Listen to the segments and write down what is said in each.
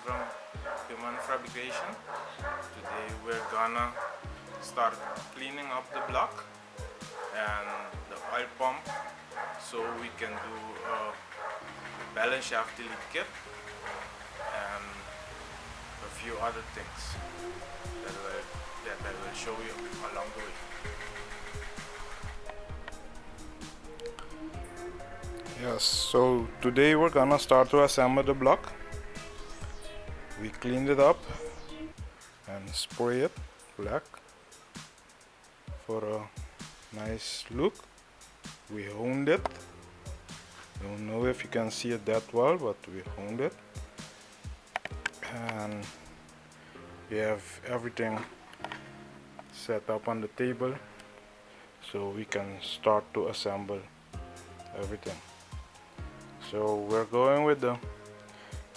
from QmanFab. Today we're gonna start cleaning up the block and the oil pump so we can do a balance shaft delete kit and a few other things that I will show you along the way. Yes, so today we're gonna start to assemble the block. We cleaned it up and spray it black for a nice look. We honed it. Don't know if you can see it that well, but we honed it. And we have everything set up on the table so we can start to assemble everything. So we're going with the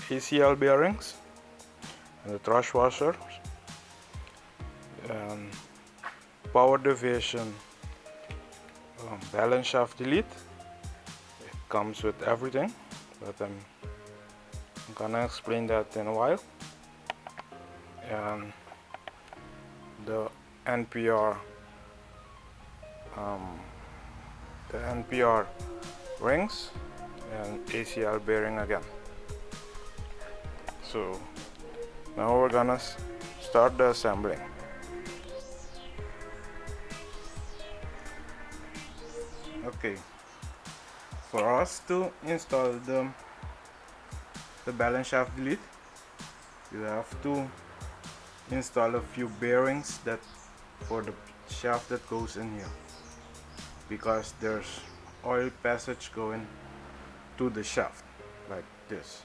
ACL bearings and the thrust washer and power deviation balance shaft delete. It comes with everything, but I'm gonna explain that in a while. And the NPR rings and ACL bearing again. So now we're gonna start the assembling. Okay, for us to install the balance shaft delete, you have to install a few bearings that for the shaft that goes in here, because there's oil passage going to the shaft like this,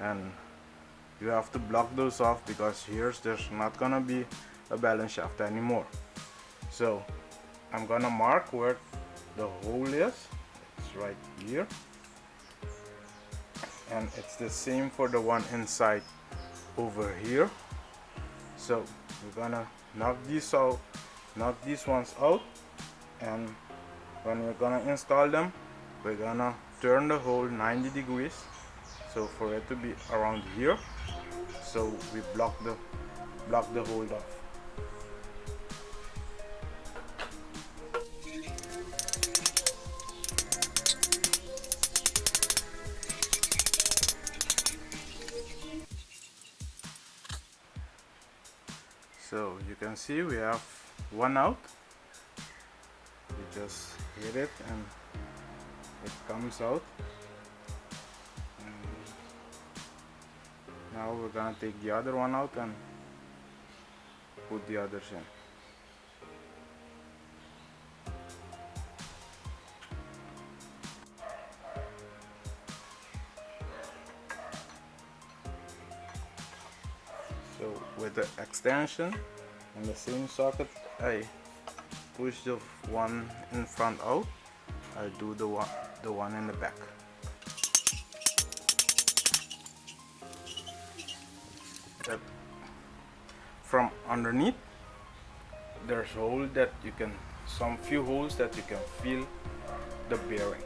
and you have to block those off because there's not gonna be a balance shaft anymore. So I'm gonna mark where the hole is. It's right here, and it's the same for the one inside over here. So we're gonna knock these ones out, and when we're gonna install them, we're gonna turn the hole 90 degrees, so for it to be around here, so we block the hole off. So you can see we have one out. We just hit it and it comes out. And now we're gonna take the other one out and put the others in. So with the extension and the same socket, I push the one in front out. I do the one in the back. That from underneath, there's some few holes that you can feel the bearing.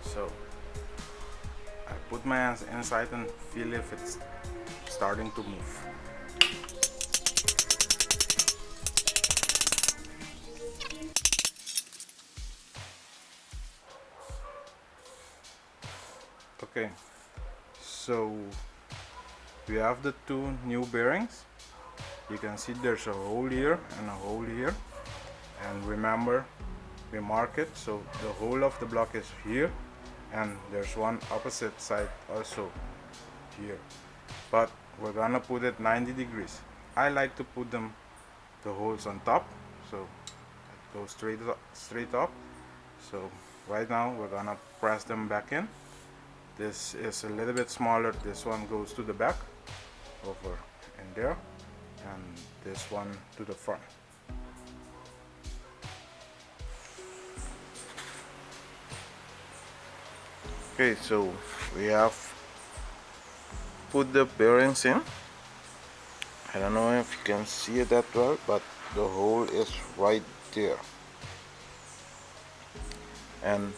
So I put my hands inside and feel if it's starting to move. Okay, so we have the two new bearings. You can see there's a hole here and a hole here, and remember, we mark it, so the whole of the block is here, and there's one opposite side also here, but we're gonna put it 90 degrees. I like to put the holes on top, so it goes straight up. So right now we're gonna press them back in. This is a little bit smaller. This one goes to the back over in there, and this one to the front. Okay, so we have put the bearings in. I don't know if you can see it that well, but the hole is right there. And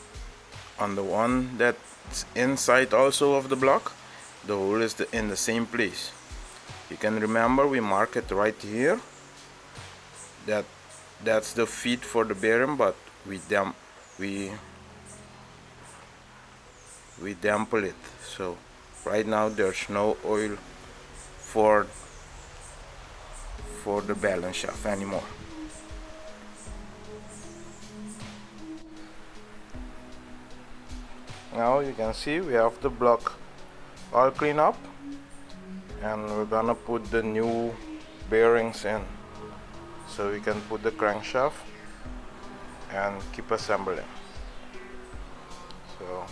on the one that's inside also of the block, the hole is in the same place. You can remember we mark it right here. That's the feed for the bearing, but we dampen it. So right now there's no oil for the balance shaft anymore. Now you can see we have the block all cleaned up, and we're gonna put the new bearings in, so we can put the crankshaft and keep assembling. So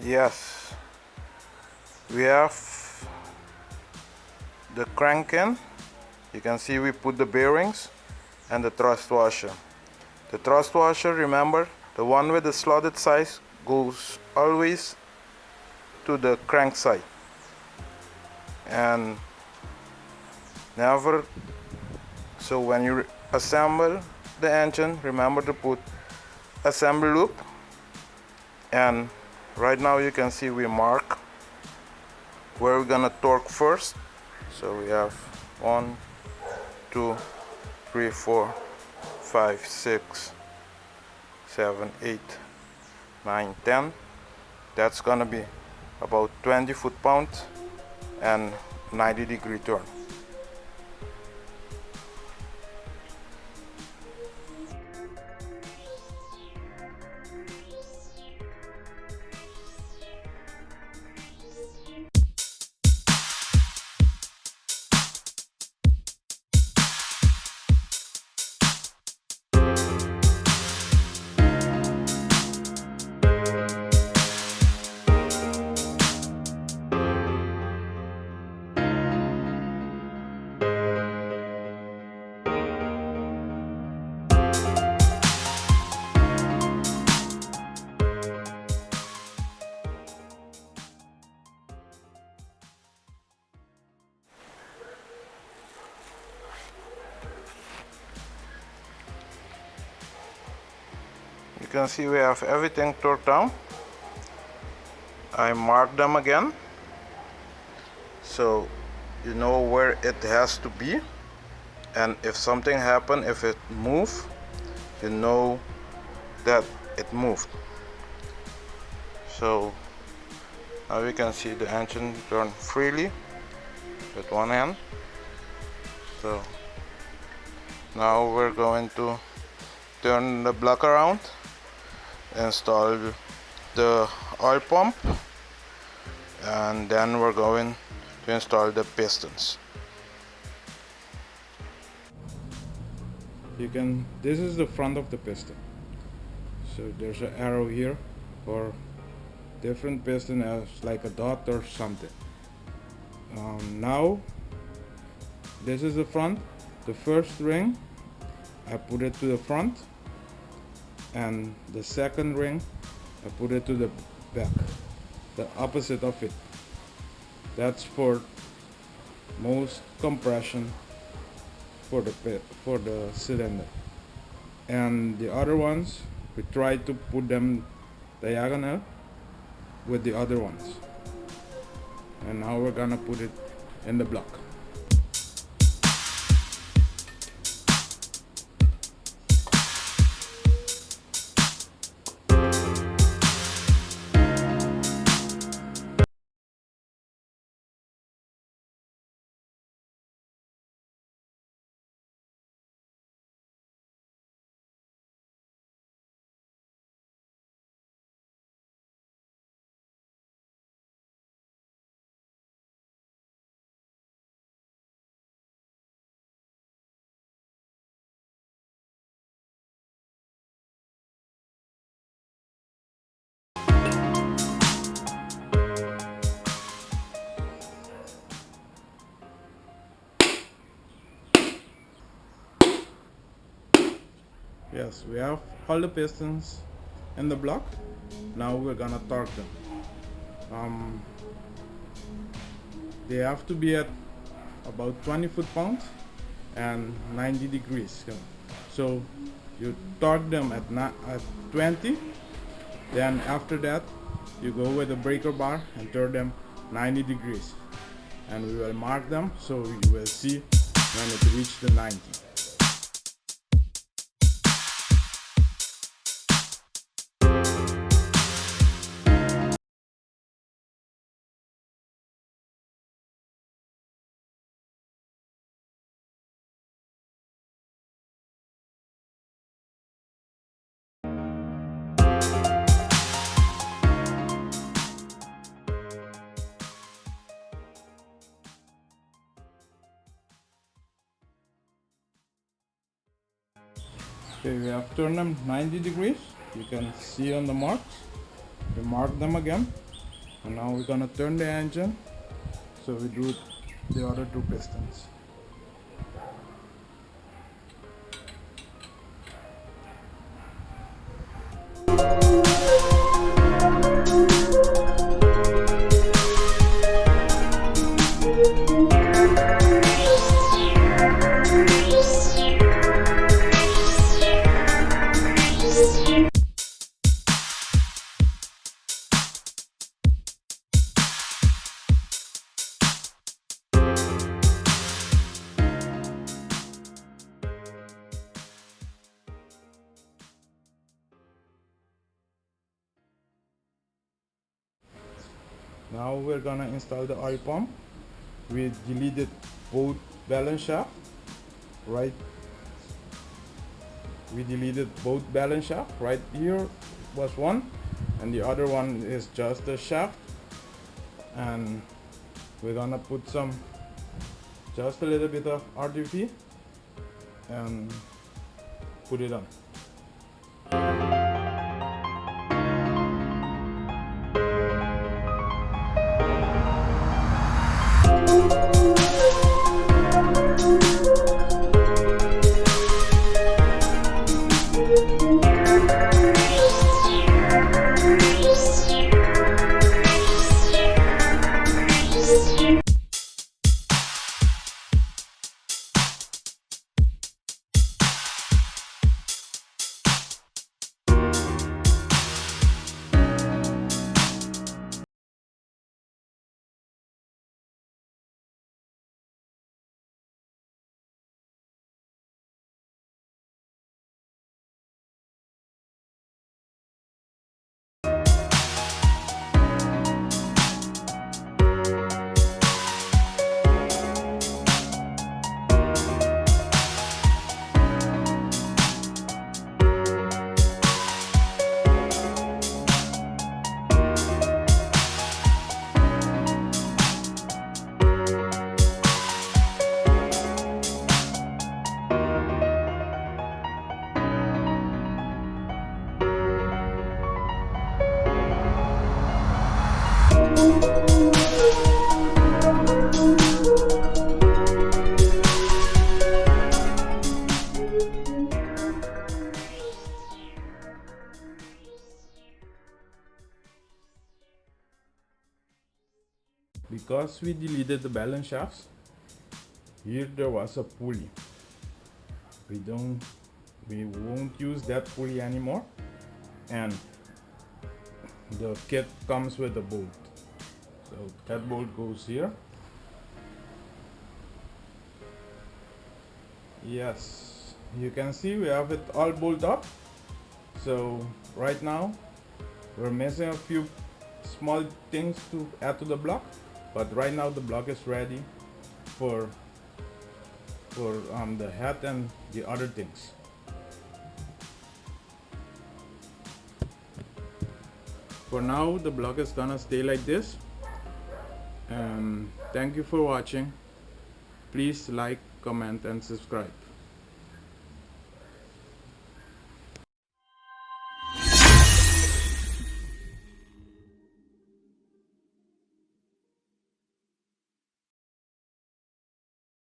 yes, we have the crank in. You can see we put the bearings and the thrust washer. The thrust washer, remember, the one with the slotted size goes always to the crank side, and never. So when you assemble the engine, remember to put assembly loop. And right now you can see we mark where we're gonna torque first. So we have 1, 2, 3, 4, 5, 6, 7, 8, 9, 10. That's gonna be about 20 foot-pounds and 90-degree turn. You can see we have everything torqued down. I marked them again, so you know where it has to be, and if something happens, if it moves, you know that it moved. So now you can see the engine turn freely with one hand. So now we're going to turn the block around, install the oil pump, and then we're going to install the pistons. This is the front of the piston. So there's an arrow here for different piston as like a dot or something. Now this is the front. The first ring, I put it to the front, and the second ring I put it to the back, the opposite of it. That's for most compression for the cylinder. And the other ones, we try to put them diagonal with the other ones. And now we're gonna put it in the block. Yes, we have all the pistons in the block. Now we're gonna torque them. They have to be at about 20 foot-pounds and 90 degrees. So you torque them at 20, then after that you go with a breaker bar and turn them 90 degrees, and we will mark them so you will see when it reaches the 90. Okay, we have turned them 90 degrees. You can see on the marks. We mark them again. And now we're gonna turn the engine. So we do the other two pistons. Now we're gonna install the oil pump. We deleted both balance shaft, right? We deleted both balance shaft. Right here was one, and the other one is just the shaft. And we're gonna put just a little bit of RDP and put it on. Because we deleted the balance shafts, here there was a pulley. We won't use that pulley anymore, and the kit comes with a bolt. So that bolt goes here. Yes, you can see we have it all bolted up. So right now we're missing a few small things to add to the block, but right now the block is ready for the head and the other things. For now the block is gonna stay like this, and thank you for watching. Please like, comment and subscribe.